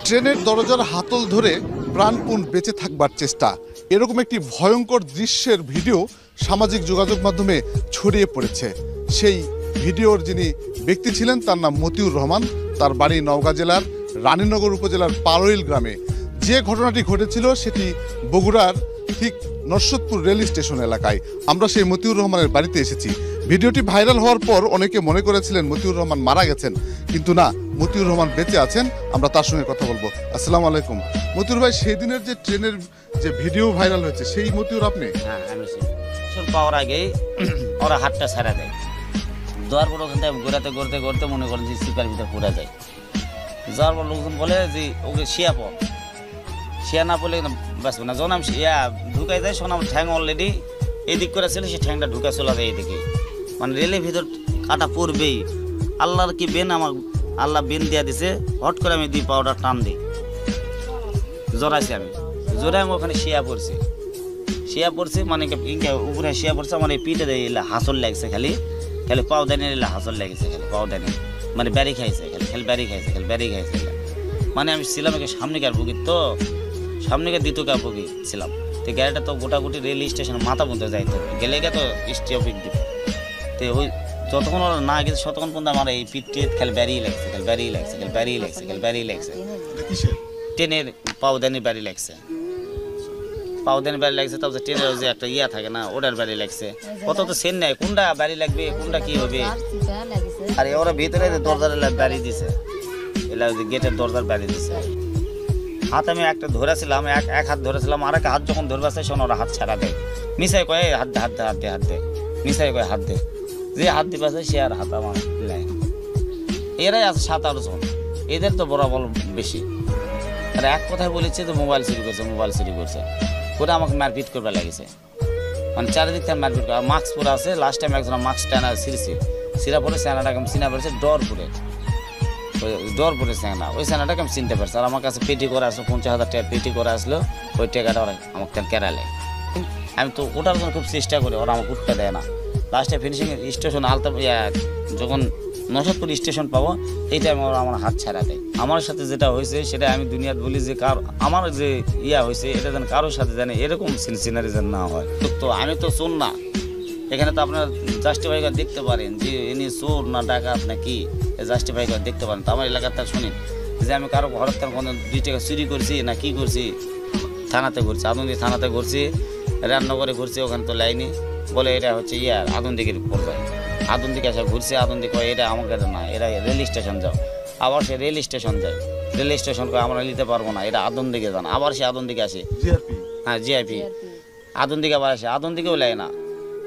ট্রেনের দরজার হাতল ধরে প্রাণপণ বেঁচে থাকবার চেষ্টা, এরকম একটি ভয়ঙ্কর দৃশ্যের ভিডিও সামাজিক যোগাযোগ মাধ্যমে ছড়িয়ে পড়েছে। সেই ভিডিওর যিনি ব্যক্তি ছিলেন তার নাম মতিউর রহমান। তার বাড়ি নওগাঁ জেলার রানীনগর উপজেলার পারইল গ্রামে। যে ঘটনাটি ঘটেছিল সেটি বগুড়ার ঠিক নরসদপুর রেল স্টেশন এলাকায়। আমরা সেই মতিউর রহমানের বাড়িতে এসেছি। ভিডিওটি ভাইরাল হওয়ার পর অনেকে মনে করেছিলেন মতিউর রহমান মারা গেছেন, কিন্তু না, মতিউর রহমান বেঁচে আছেন। আমরা তার সঙ্গে কথা বলবো। আসসালামু আলাইকুম মতিউর ভাই, সেই দিনের যে ট্রেনের যে ভিডিও ভাইরাল হয়েছে সেই মতিউর আপনি? হ্যাঁ, আমি পাওয়ার আগেই ওরা হাতটা ছাড়া দেয়, দেওয়ার পর ওখান থেকে ঘোরাতে ঘুরতে ঘুরতে মনে করেন যে সিপার ভিতরে পুরা যায়। যাওয়ার পর লোকজন বলে যে ওকে শিয়া পর, শিয়া না পড়লে বাঁচবে না। যখন আমি শিয়া ঢুকাই যায়, শোন আমার ঠ্যাং অলরেডি এদিক করে ছিল, সে ঠ্যাংটা ঢুকা চলে যায় এইদিকে, মানে রেলের ভিতর কাটা পড়বেই। আল্লাহর কি বেন, আমার আল্লাহ বেন দিয়া দিছে। হট করে আমি দুই পাউডার টান দিই, জড়াইছি আমি, জোরে আমি ওখানে শিয়া পড়ছি মানে উপরে শিয়া পড়ছে। আমার এই পিঠে এলে হাসল লাগছে, খালি পাও দানি এলে হাসল লেগেছে, খালি পাও দানি মানে ব্যারি খাইছে, খালি ব্যারি খাইছে। মানে আমি ছিলাম একে সামনেকার বুকি, তো সামনেকার দ্বিতীয়কার বুকি ছিলাম। তো গাড়িটা তো গোটাগুটি রেল স্টেশনে মাথা পর্যন্ত যাইতো, গেলে তো স্টপিং দিবে। তো ওই যতক্ষণ ওরা না গেছে ততক্ষণ পর্যন্ত আমার এই পিঠে খালি ব্যারিয়ে লাগছে, ট্রেনের পাউদানি ব্যারি লাগছে, তারপরে ট্রেনের যে একটা ইয়া থাকে না, ওটার ব্যারি লাগছে। কত তো সেন নেয়, কোনটা ব্যারি লাগবে, কোনটা কি হবে। আর ওরা ভিতরে দরজার ব্যারি দিছে, এলা গেটের দরজার ব্যারি দিছে। হাত আমি একটা ধরেছিলাম, এক হাত ধরেছিলাম, আর এক হাত যখন ধরবে শোন ওরা হাত ছাড়া দেয়। মিশাই কয়ে হাত দে, মিশাই কয়ে হাত দে, যে হাত দিবে সে আর হাত আমার নেয়। এরাই আছে 7-8 জন, এদের তো বরাবর বেশি। আর এক কথায় বলেছে যে মোবাইল চুরি করছে করে আমাকে মারপিট করবে লাগেছে, মানে চারিদিক থেকে মারপিট করে। মাস্ক পরে আছে, লাস্ট টাইম একজন মাস্ক টানা সিরা পরে সেনাটাকে চিনা পড়েছে ডর পরে সেনা, ওই সেনাটাকে আমি চিনতে পারছি। আর আমার কাছে পেটি করে আসলো, 50,000 টাকা পেটি করে আসলো, ওই টাকাটা ওরা আমাকে কেরালে। আমি তো ওটার জন্য খুব চেষ্টা করি, ওরা আমাকে উঠতে দেয় না। লাস্টে ফিনিশিং স্টেশন যখন নরসদপুর স্টেশন পাবো, এই টাইমে ওরা আমার হাত ছাড়া দেয়। আমার সাথে যেটা হয়েছে সেটা আমি দুনিয়ার বলি যে আমার যে হয়েছে এটা যেন কারোর সাথে জানে এরকম সিনারি যেন না হয়। তো আমি তো চোর না, এখানে তো আপনারা জাস্টিফাই করে দেখতে পারেন যে ইনি চোর না ডাকাত না কি, জাস্টিফাই করে দেখতে পারেন। তো আমার এলাকাতে শুনি যে আমি কারো ঘরের থেকে কোনো 2 টাকা চুরি করছি না কি করছি, থানাতে ঘুরছি, আদন্দি থানাতে ঘুরছি, রান্নাঘরে ঘুরছি, ওখানে তো লাইনি বলে এটা হচ্ছে আদন্দিকের পর্যায়ে। আদন্দিকে এসে ঘুরছে, আদন্দিক এটা আমাকে না, এরা রেল স্টেশন যাও। আবার সে রেল স্টেশন যায়, রেল স্টেশন করে আমরা নিতে পারবো না, এটা আদন্দিকে যান। আবার সে আদন্দিকে আসে, হ্যাঁ জিআইপি আদন্দিকে আবার আসে, আদন্দিকেও লাই না।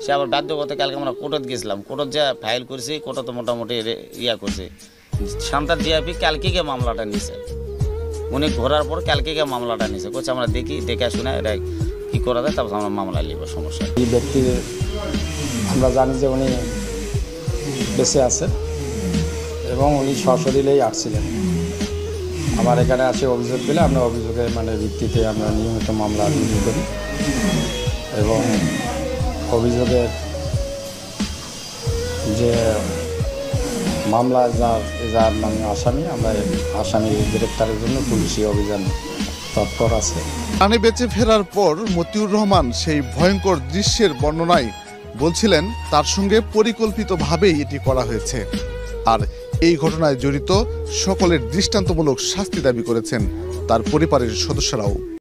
সে আবার বাধ্য করতে কালকে আমরা কোর্টত গেছিলাম, কোর্টত যা ফাইল করছি, কোর্টত মোটামুটি করছে। শান্তার জিআইপি কালকে গিয়ে মামলাটা নিছে, উনি ঘোরার পর কালকে গিয়ে মামলাটা নিছে। করছে আমরা দেখে শুনে এটা কি করা যায়, তারপর আমরা মামলা নিব, সমস্যা। এই ব্যক্তির আমরা জানি যে উনি বেঁচে আছে এবং উনি সশরীরেই আসছিলেন। আমার এখানে আসে অভিযোগ পেলে আমরা অভিযোগের ভিত্তিতে আমরা নিয়মিত মামলা রুজু করি এবং অভিযোগের যে মামলা যার নামে আসামি, আমরা আসামি গ্রেপ্তারের জন্য পুলিশি অভিযান তৎপর আছে। প্রাণে বেঁচে ফেরার পর মতিউর রহমান সেই ভয়ঙ্কর দৃশ্যের বর্ণনায় বলছিলেন তার সঙ্গে পরিকল্পিতভাবেই এটি করা হয়েছে। আর এই ঘটনায় জড়িত সকলের দৃষ্টান্তমূলক শাস্তি দাবি করেছেন তার পরিবারের সদস্যরাও।